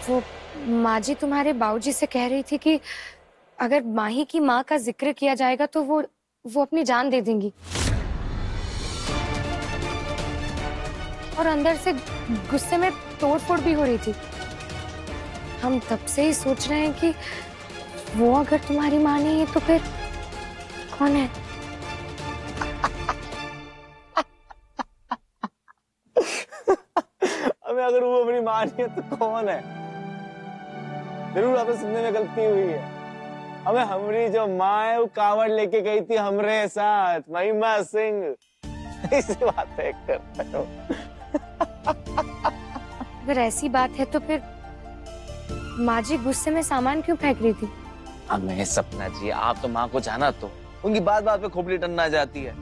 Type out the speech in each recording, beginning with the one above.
वो माँ जी तुम्हारे बाबूजी से कह रही थी कि अगर माही की माँ का जिक्र किया जाएगा तो वो अपनी जान दे देंगी। और अंदर से गुस्से में तोड़फोड़ भी हो रही थी। हम तब से ही सोच रहे हैं कि वो अगर तुम्हारी माँ नहीं है तो फिर कौन है? अबे अगर वो अपनी माँ नहीं है तो कौन है? जरूर आपने सुनने में गलती हुई है। अबे हमारी जो माँ है वो कावड़ लेके गई थी हमरे साथ, महिमा सिंह। इसी बात है कर रहे हो। अगर ऐसी बात है तो फिर माँ जी गुस्से में सामान क्यों फेंक रही थी? हमें सपना जी, आप तो माँ को जाना तो उनकी बात बात पे खोपड़ी टन्ना जाती है।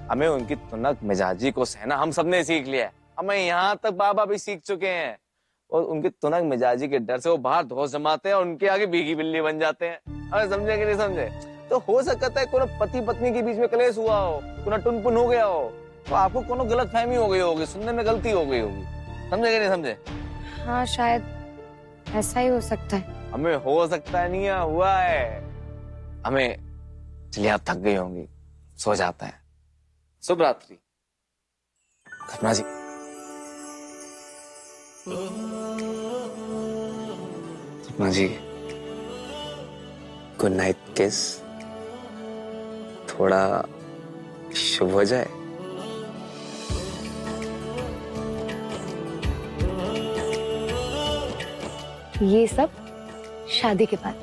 हमें उनकी तुनक मिजाजी को सहना हम सबने सीख लिया है। हमें यहाँ तक बाबा भी सीख चुके हैं। और उनकी तुनक मिजाजी के डर से वो बाहर धौंस जमाते हैं और उनके आगे भीगी बिल्ली बन जाते हैं। अरे समझे कि नहीं समझे? तो हो सकता है कोनो पति पत्नी के बीच में कलेश हुआ हो, कोनो टुनपुन हो गया हो, तो आपको कोनो गलत फहमी हो गई होगी, सुनने में गलती हो गई होगी। समझे कि नहीं समझे? हाँ शायद ऐसा ही हो सकता है। हमें हो सकता है नहीं, हुआ है। हमें चलिए आप थक गई होंगी, सो जाता है। शुभ रात्रि। सपना जी। सपना जी, गुड नाइट किस। थोड़ा शुभ हो जाए। ये सब शादी के बाद।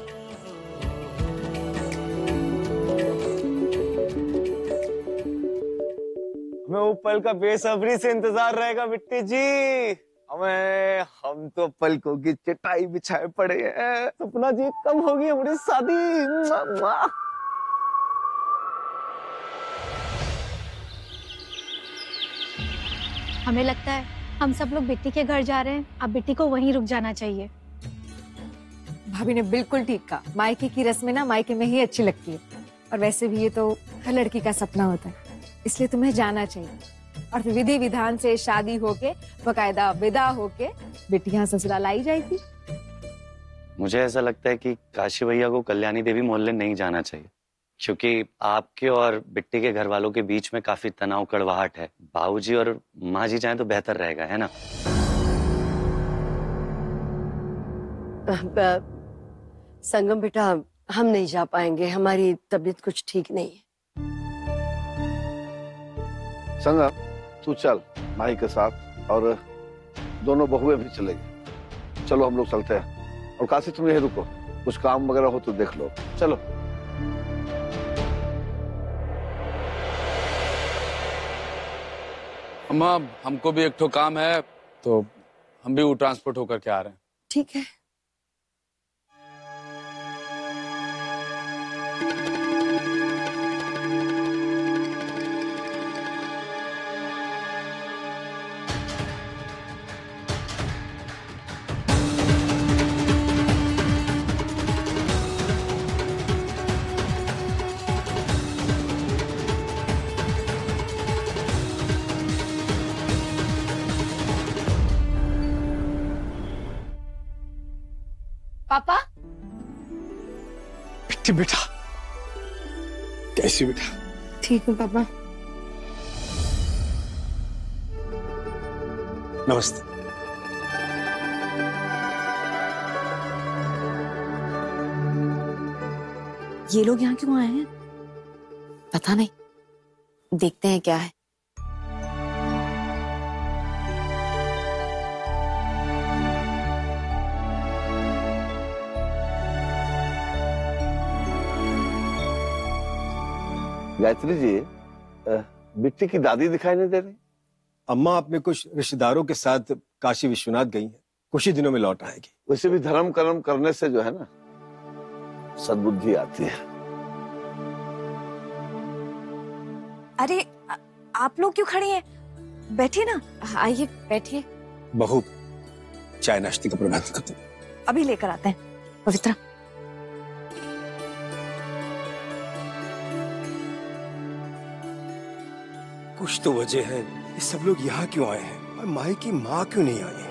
हमें वो पल का बेसब्री से इंतजार रहेगा बिट्टी जी। हम तो पलकों की चटाई बिछाए पड़े हैं। सपना जी कब होगी हमारी शादी? हमें लगता है हम सब लोग बिट्टी के घर जा रहे हैं। अब बिट्टी को वहीं रुक जाना चाहिए। भाभी ने बिल्कुल ठीक कहा। मायके की रस्में ना मायके में ही अच्छी लगती है। और वैसे भी ये तो हर लड़की का सपना होता है, इसलिए तुम्हें जाना चाहिए। और फिर विधि विधान से शादी होके बकायदा विदा होके बिटियां ससुराल आई जाएगी। मुझे ऐसा लगता है कि काशी भैया को कल्याणी देवी मोहल्ले नहीं जाना चाहिए, क्योंकि आपके और बिट्टी के घर वालों के बीच में काफी तनाव कड़वाहट है। बाबूजी और माँ जी चाहें तो बेहतर रहेगा, है ना? संगम बेटा, हम नहीं जा पाएंगे, हमारी तबीयत कुछ ठीक नहीं है। संगम तू चल माही के साथ, और दोनों बहुएं भी चलेगी। चलो हम लोग चलते हैं। और काशी तुम यहीं रुको, कुछ काम वगैरह हो तो देख लो। चलो। अम्मा, हमको भी एक ठो काम है, तो हम भी वो ट्रांसपोर्ट होकर के आ रहे हैं। ठीक है। पापा, बिट्टी बेटा, कैसी बेटा? ठीक हूँ पापा। नमस्ते। ये लोग यहाँ क्यों आए हैं? पता नहीं, देखते हैं क्या है। गायत्री जी, बिट्टी की दादी दिखाई नहीं दे रही। अम्मा अपने कुछ रिश्तेदारों के साथ काशी विश्वनाथ गई हैं, कुछ ही दिनों में लौट आएगी। वैसे भी धर्म कर्म करने से जो है ना, सद्बुद्धि आती है। अरे आप लोग क्यों खड़े हैं? बैठिए ना। आइए बैठिए। बहू, चाय नाश्ते का प्रबंध कर दो। अभी लेकर आते हैं। पवित्रा, कुछ तो वजह है, ये सब लोग यहाँ क्यों आए हैं और माही की माँ क्यों नहीं आई है?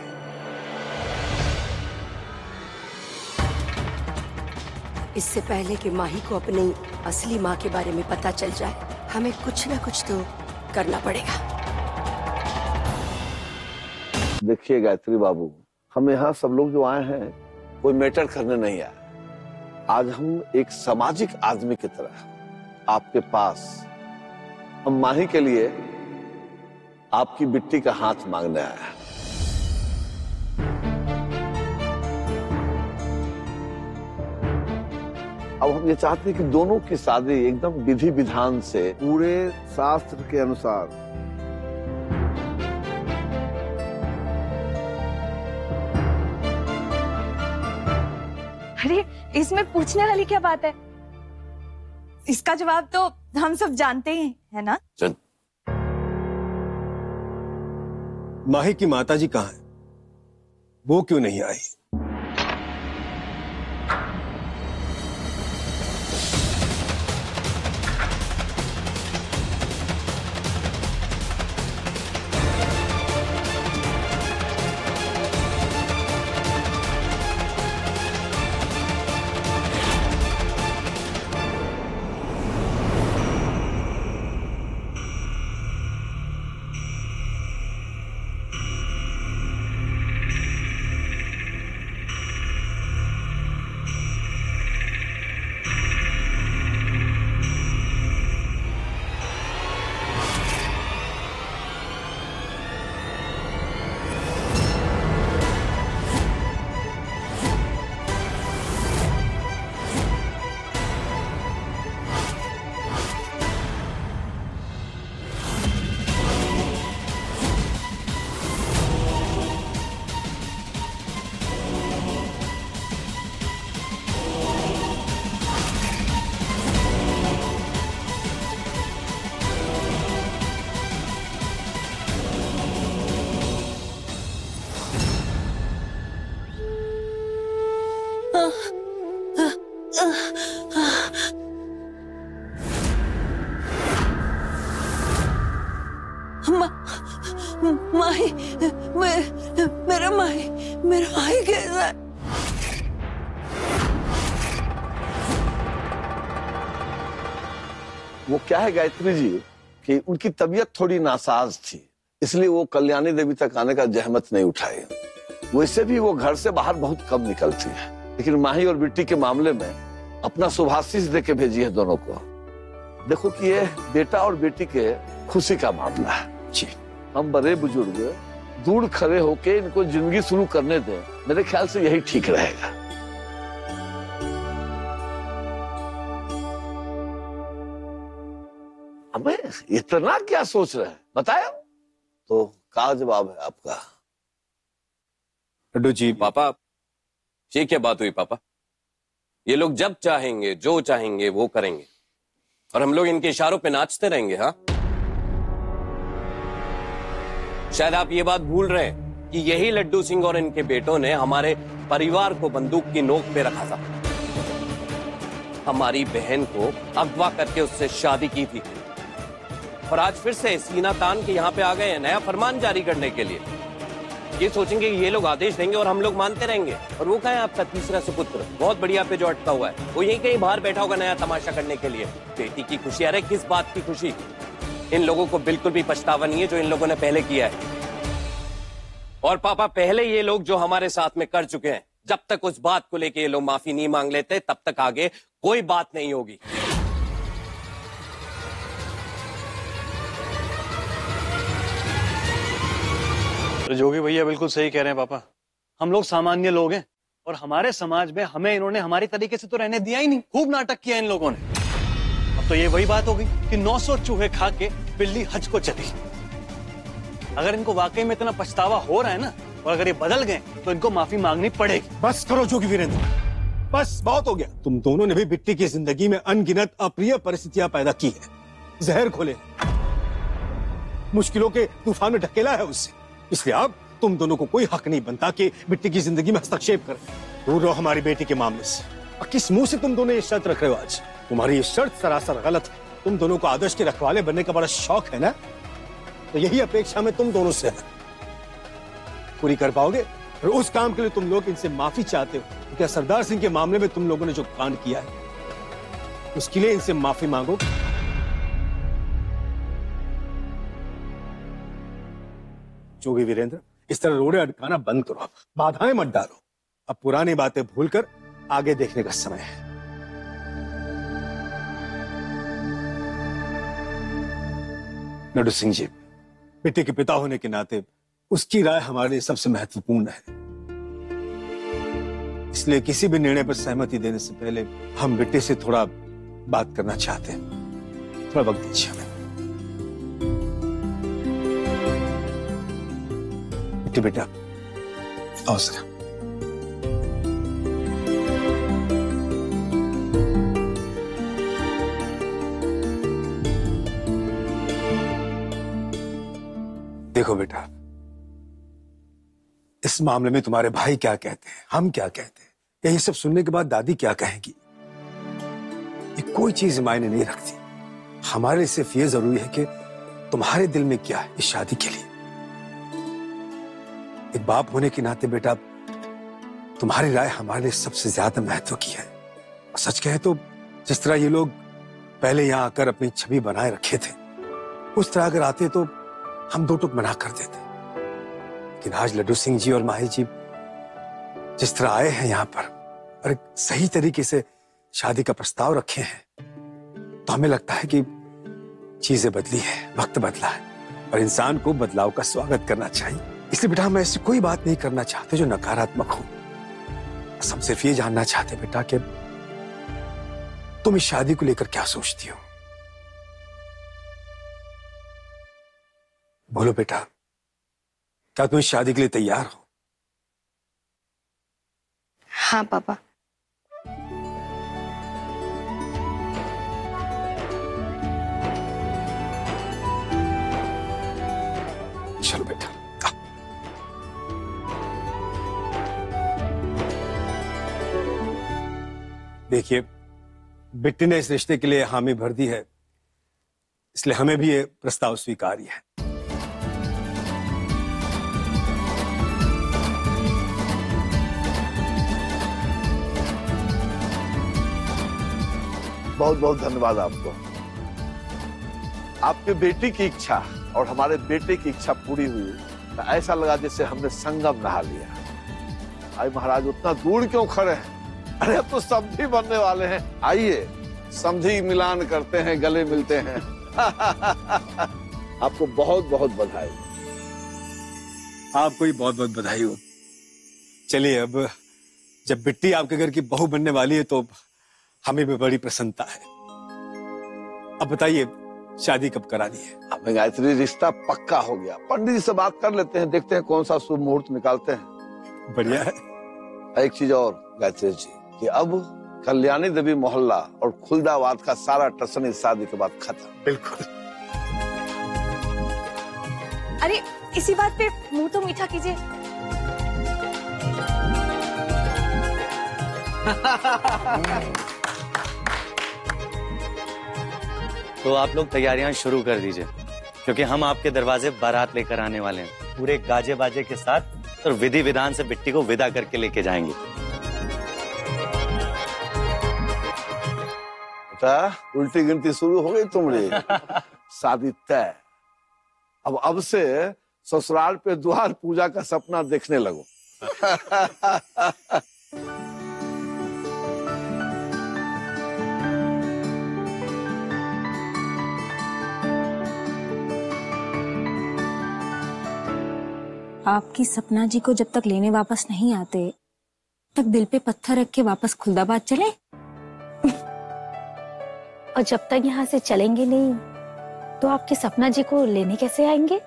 इससे पहले कि माही को अपनी असली माँ के बारे में पता चल जाए, हमें कुछ ना कुछ तो करना पड़ेगा। देखिए गायत्री बाबू, हम यहाँ सब लोग जो आए हैं कोई मैटर करने नहीं आए। आज हम एक सामाजिक आदमी की तरह आपके पास हम माही के लिए आपकी बिट्टी का हाथ मांगने आए हैं। अब हम ये चाहते हैं कि दोनों की शादी एकदम विधि विधान से पूरे शास्त्र के अनुसार। अरे इसमें पूछने वाली क्या बात है? इसका जवाब तो हम सब जानते ही है ना। माही की माताजी कहाँ है? वो क्यों नहीं आई? माही, मेरा माही कैसा है? वो क्या है गायत्री जी कि उनकी तबीयत थोड़ी नासाज थी, इसलिए वो कल्याणी देवी तक आने का जहमत नहीं उठाई। वैसे भी वो घर से बाहर बहुत कम निकलती है, लेकिन माही और बिट्टी के मामले में अपना शुभाशीष दे के भेजी है दोनों को। देखो कि ये बेटा और बेटी के खुशी का मामला है। जी, हम बड़े बुजुर्ग दूर खड़े होके इनको जिंदगी शुरू करने दें, मेरे ख्याल से यही ठीक रहेगा। हमें इतना क्या सोच रहे हैं, बताया तो क्या जवाब है आपका? लड्डू जी, पापा ये क्या बात हुई पापा? ये लोग जब चाहेंगे जो चाहेंगे वो करेंगे और हम लोग इनके इशारों पे नाचते रहेंगे। हाँ, शायद आप ये बात भूल रहे हैं कि यही लड्डू सिंह और इनके बेटों ने हमारे परिवार को बंदूक की नोक पे रखा था, हमारी बहन को अगवा करके उससे शादी की थी और आज फिर से सीना तान के यहाँ पे आ गए हैं नया फरमान जारी करने के लिए। ये सोचेंगे कि ये लोग आदेश देंगे और हम लोग मानते रहेंगे। और वो कहाँ है आपका तीसरा सुपुत्र, बहुत बढ़िया पे जो अटका हुआ है, वो यहीं कहीं बाहर बैठा होगा नया तमाशा करने के लिए। बेटी की खुशी, अरे किस बात की खुशी? इन लोगों को बिल्कुल भी पछतावा नहीं है जो इन लोगों ने पहले किया है। और पापा, पहले ये लोग जो हमारे साथ में कर चुके हैं, जब तक उस बात को लेके ये लोग माफी नहीं मांग लेते तब तक आगे कोई बात नहीं होगी। जोगी भैया बिल्कुल सही कह रहे हैं पापा। हम लोग सामान्य लोग हैं और हमारे समाज में हमें इन्होंने हमारी तरीके से तो रहने दिया ही नहीं। खूब नाटक किया इन लोगों ने। अब तो ये वही बात हो गई कि 900 चूहे खा के बिल्ली हज को चली। अगर इनको वाकई में इतना पछतावा हो रहा है ना, और अगर ये बदल गए तो इनको माफी मांगनी पड़ेगी। बस करो जोगी वीरेंद्र, बस बहुत हो गया। तुम दोनों ने भी बिट्टी की जिंदगी में अनगिनत अप्रिय परिस्थितियां पैदा की है, जहर खोले, मुश्किलों के तूफान में ढकेला है उससे। इसलिए अब तुम दोनों को कोई हक नहीं बनता कि बिट्टी की जिंदगी में हस्तक्षेप करें। दूर रहो हमारी बेटी के मामले से। और किस मुंह से तुम दोनों ये शर्त रख रहे हो आज? तुम्हारी ये शर्त सरासर गलत है। तुम दोनों को आदर्श के रखवाले बनने का बड़ा शौक है ना, तो यही अपेक्षा में तुम दोनों से है। पूरी कर पाओगे? और उस काम के लिए तुम लोग इनसे माफी चाहते हो, तो क्या सरदार सिंह के मामले में तुम लोगों ने जो कांड किया है उसके लिए इनसे माफी मांगो। जोगी वीरेंद्र, इस तरह रोड़े अटकाना बंद करो, अब बाधाएं मत डालो। अब पुरानी बातें भूलकर आगे देखने का समय है। लड्डू सिंह जी, बेटे के पिता होने के नाते उसकी राय हमारे लिए सबसे महत्वपूर्ण है, इसलिए किसी भी निर्णय पर सहमति देने से पहले हम बेटे से थोड़ा बात करना चाहते हैं। थोड़ा वक्त दीजिए हमें। बेटा आओ जरा। देखो बेटा, इस मामले में तुम्हारे भाई क्या कहते हैं, हम क्या कहते हैं, यही सब सुनने के बाद दादी क्या कहेंगी, ये कोई चीज मायने नहीं रखती। हमारे लिए सिर्फ ये जरूरी है कि तुम्हारे दिल में क्या है इस शादी के लिए। एक बाप होने के नाते बेटा, तुम्हारी राय हमारे लिए सबसे ज्यादा महत्व की है। सच कहे तो जिस तरह ये लोग पहले यहां आकर अपनी छवि बनाए रखे थे, उस तरह अगर आते तो हम दो टुक मना कर देते। लेकिन आज लड्डू सिंह जी और माही जी जिस तरह आए हैं यहाँ पर और एक सही तरीके से शादी का प्रस्ताव रखे हैं, तो हमें लगता है कि चीजें बदली है, वक्त बदला है और इंसान को बदलाव का स्वागत करना चाहिए। इसलिए बेटा हम ऐसी कोई बात नहीं करना चाहते जो नकारात्मक हो। हम सिर्फ ये जानना चाहते बेटा कि तुम इस शादी को लेकर क्या सोचती हो। बोलो बेटा, क्या तुम इस शादी के लिए तैयार हो? हाँ पापा। चलो बेटा। देखिए, बिट्टी ने इस रिश्ते के लिए हामी भर दी है, इसलिए हमें भी ये प्रस्ताव स्वीकार्य है। बहुत बहुत धन्यवाद आपको। आपके बेटी की इच्छा और हमारे बेटे की इच्छा पूरी हुई तो ऐसा लगा जैसे हमने संगम नहा लिया। भाई महाराज उतना दूर क्यों खड़े हैं? अरे अब तो समझी बनने वाले हैं। आइए समझी मिलान करते हैं, गले मिलते हैं। आपको बहुत बहुत बधाई। आपको भी बहुत बहुत बधाई हो। चलिए, अब जब बिट्टी आपके घर की बहू बनने वाली है तो हमें भी बड़ी प्रसन्नता है। अब बताइए, शादी कब करानी है? हमें गायत्री रिश्ता पक्का हो गया। पंडित जी से बात कर लेते हैं, देखते हैं कौन सा शुभ मुहूर्त निकालते हैं। बढ़िया है। एक चीज और गायत्री जी, कि अब कल्याणी देवी मोहल्ला और खुलदाबाद का सारा टसन इस शादी के बाद खत्म। बिल्कुल। अरे इसी बात पे मुंह तो मीठा कीजिए। तो आप लोग तैयारियां शुरू कर दीजिए, क्योंकि हम आपके दरवाजे बारात लेकर आने वाले हैं, पूरे गाजे बाजे के साथ, और विधि विधान से बिट्टी को विदा करके लेके जाएंगे। बेटा, उल्टी गिनती शुरू हो गई तुम्हारी। शादी तय। अब से ससुराल पे द्वार पूजा का सपना देखने लगो। आपकी सपना जी को जब तक लेने वापस नहीं आते, तक दिल पे पत्थर रख के वापस खुलदाबाद चले। और जब तक यहाँ से चलेंगे नहीं, तो आपके सपना जी को लेने कैसे आएंगे?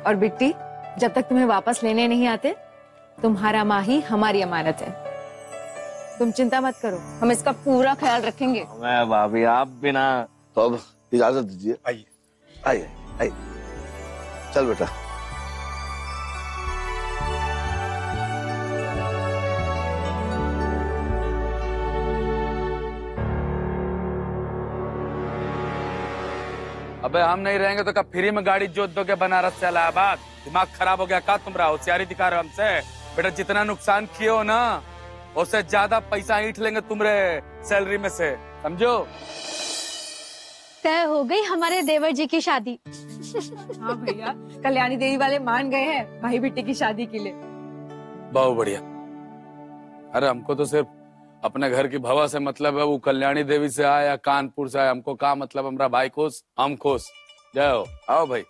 और बिट्टी, जब तक तुम्हें वापस लेने नहीं आते, तुम्हारा माही हमारी अमानत है। तुम चिंता मत करो, हम इसका पूरा ख्याल रखेंगे। मैं भाभी, आप बिना। तो अब इजाजत दीजिए। आइए आइए आइए, चल बेटा। अबे हम नहीं रहेंगे तो कब फ्री में गाड़ी जोत दोगे बनारस से इलाहाबाद? दिमाग खराब हो गया का तुम्हारा? होशियारी दिखा रहे हो हमसे? बेटा जितना नुकसान किए हो ना उससे ज्यादा पैसा ईंट लेंगे तुम्हारे सैलरी में से, समझो? तय हो गई हमारे देवर जी की शादी। हाँ भैया, कल्याणी देवी वाले मान गए हैं भाई बेटे की शादी के लिए। बहुत बढ़िया। अरे हमको तो सिर्फ अपने घर की भवा से मतलब है, वो कल्याणी देवी से आए या कानपुर से आए, हमको का मतलब? हमारा भाई खुश, हम खुश। जय हो। आओ भाई।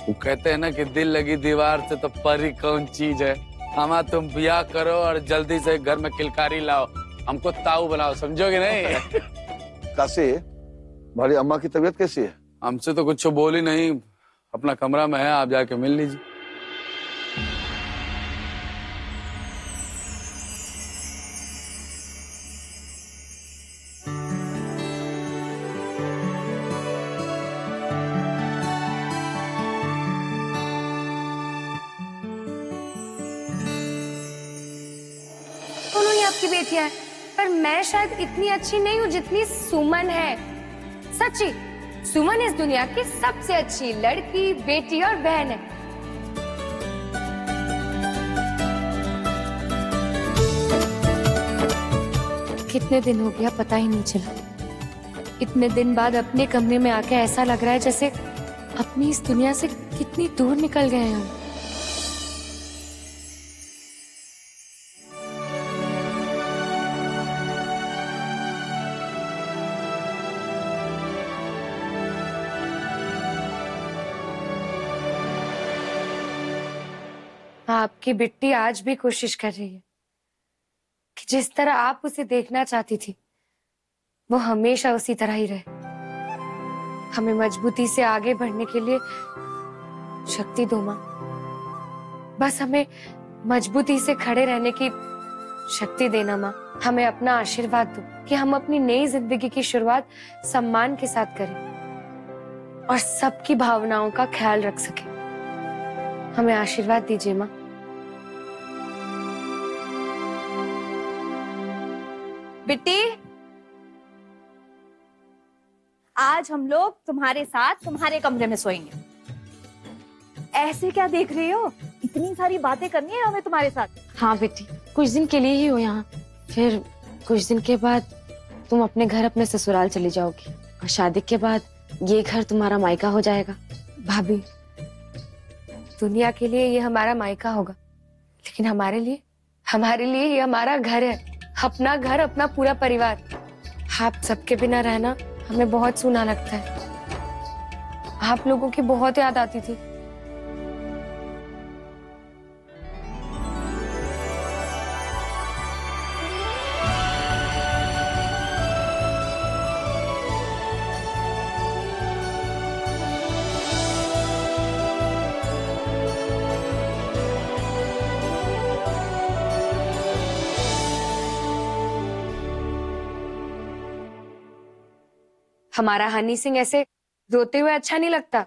वो कहते हैं ना कि दिल लगी दीवार से तो परी कौन चीज है। हमा तुम ब्याह करो और जल्दी से घर में किलकारी लाओ, हमको ताऊ बनाओ, समझोगे नहीं? काशी, हमारी अम्मा की तबीयत कैसी है? हमसे तो कुछ बोली नहीं, अपना कमरा में है, आप जाके मिल लीजिए। दोनों ही आपकी बेटियां हैं, पर मैं शायद इतनी अच्छी नहीं हूँ जितनी सुमन है। सच्ची, सुमन इस दुनिया की सबसे अच्छी लड़की, बेटी और बहन है। कितने दिन हो गया पता ही नहीं चला। इतने दिन बाद अपने कमरे में आके ऐसा लग रहा है जैसे अपनी इस दुनिया से कितनी दूर निकल गए हैं हम। आपकी बिट्टी आज भी कोशिश कर रही है कि जिस तरह आप उसे देखना चाहती थी वो हमेशा उसी तरह ही रहे। हमें मजबूती से आगे बढ़ने के लिए शक्ति दो मां। बस हमें मजबूती से खड़े रहने की शक्ति देना मां। हमें अपना आशीर्वाद दो कि हम अपनी नई जिंदगी की शुरुआत सम्मान के साथ करें और सबकी भावनाओं का ख्याल रख सके। हमें आशीर्वाद दीजिए मां। बिट्टी, आज हम लोग तुम्हारे साथ तुम्हारे कमरे में सोएंगे। ऐसे क्या देख रही हो? इतनी सारी बातें करनी है हमें तुम्हारे साथ। हाँ बेटी, कुछ दिन के लिए ही हो यहाँ, फिर कुछ दिन के बाद तुम अपने घर, अपने ससुराल चली जाओगी और शादी के बाद ये घर तुम्हारा मायका हो जाएगा। भाभी, दुनिया के लिए ये हमारा मायका होगा, लेकिन हमारे लिए ये हमारा घर है, अपना घर, अपना पूरा परिवार। आप सबके बिना रहना हमें बहुत सूना लगता है। आप लोगों की बहुत याद आती थी। हमारा हनी सिंह ऐसे रोते हुए अच्छा नहीं लगता।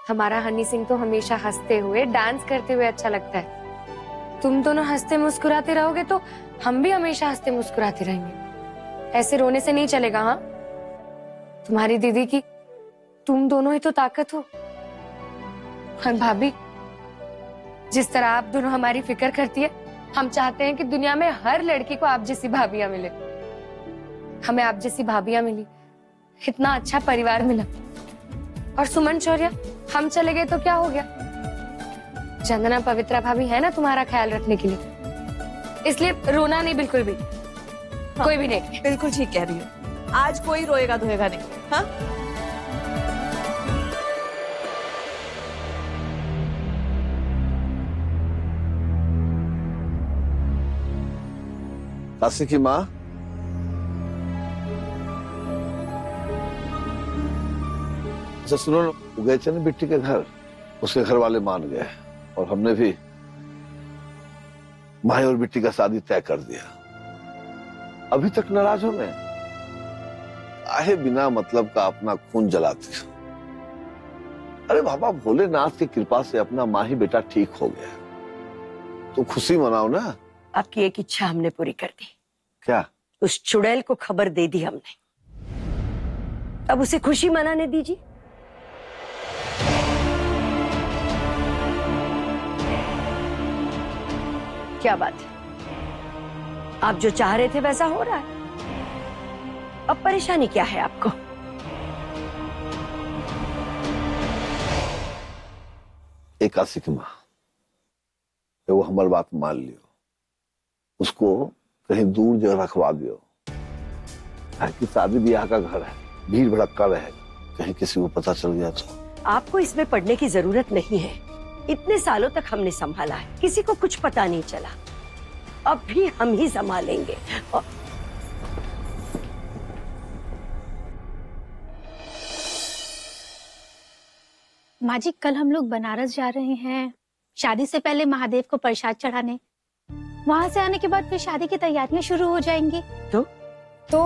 हमारा हनी सिंह तो हमेशा हंसते हुए, डांस करते हुए अच्छा लगता है। तुम दोनों हंसते मुस्कुराते रहोगे तो हम भी हमेशा हंसते मुस्कुराते रहेंगे। ऐसे रोने से नहीं चलेगा। हाँ, तुम्हारी दीदी की तुम दोनों ही तो ताकत हो। और भाभी, जिस तरह आप दोनों हमारी फिक्र करती है, हम चाहते हैं कि दुनिया में हर लड़की को आप जैसी भाभियां मिले। हमें आप जैसी भाभियां मिली, इतना अच्छा परिवार मिला। और सुमन शौर्य, हम चले गए तो क्या हो गया? चंदना पवित्रा भाभी है ना तुम्हारा ख्याल रखने के लिए, इसलिए रोना नहीं बिल्कुल भी। हाँ, कोई भी नहीं। बिल्कुल ठीक कह रही हो। आज कोई रोएगा धोएगा नहीं। हाँ, काशी की माँ, सुनो, वो गए थे ना बिट्टी के घर, उसके घर वाले मान गए और हमने भी माही और बिट्टी का शादी तय कर दिया। अभी तक नाराज हो गए? काहे बिना मतलब का अपना खून जलाते हो? अरे बाबा, भोलेनाथ की कृपा से अपना माही बेटा ठीक हो गया, तो खुशी मनाओ ना। आपकी एक इच्छा हमने पूरी कर दी। क्या? उस चुड़ैल को खबर दे दी हमने। अब उसे खुशी मनाने दीजिए। क्या बात है, आप जो चाह रहे थे वैसा हो रहा है। अब परेशानी क्या है आपको? एक आशिक माँ, वो हमारी बात मान लियो, उसको कहीं दूर जगह रखवा दियो, कि शादी ब्याह का घर है, भीड़ भड़क्का रहे, कहीं किसी को पता चल गया तो। आपको इसमें पढ़ने की जरूरत नहीं है। इतने सालों तक हमने संभाला है, किसी को कुछ पता नहीं चला। अब भी हम ही संभालेंगे। माँ जी, कल हम लोग बनारस जा रहे हैं, शादी से पहले महादेव को प्रसाद चढ़ाने। वहां से आने के बाद फिर शादी की तैयारियां शुरू हो जाएंगी। तो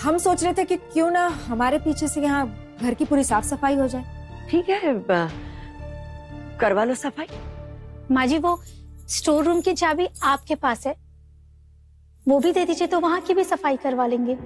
हम सोच रहे थे कि क्यों ना हमारे पीछे से यहाँ घर की पूरी साफ सफाई हो जाए। ठीक है, करवा लो सफाई। माँ जी, वो स्टोर रूम की चाबी आपके पास है, वो भी दे दीजिए तो वहां की भी सफाई करवा लेंगे।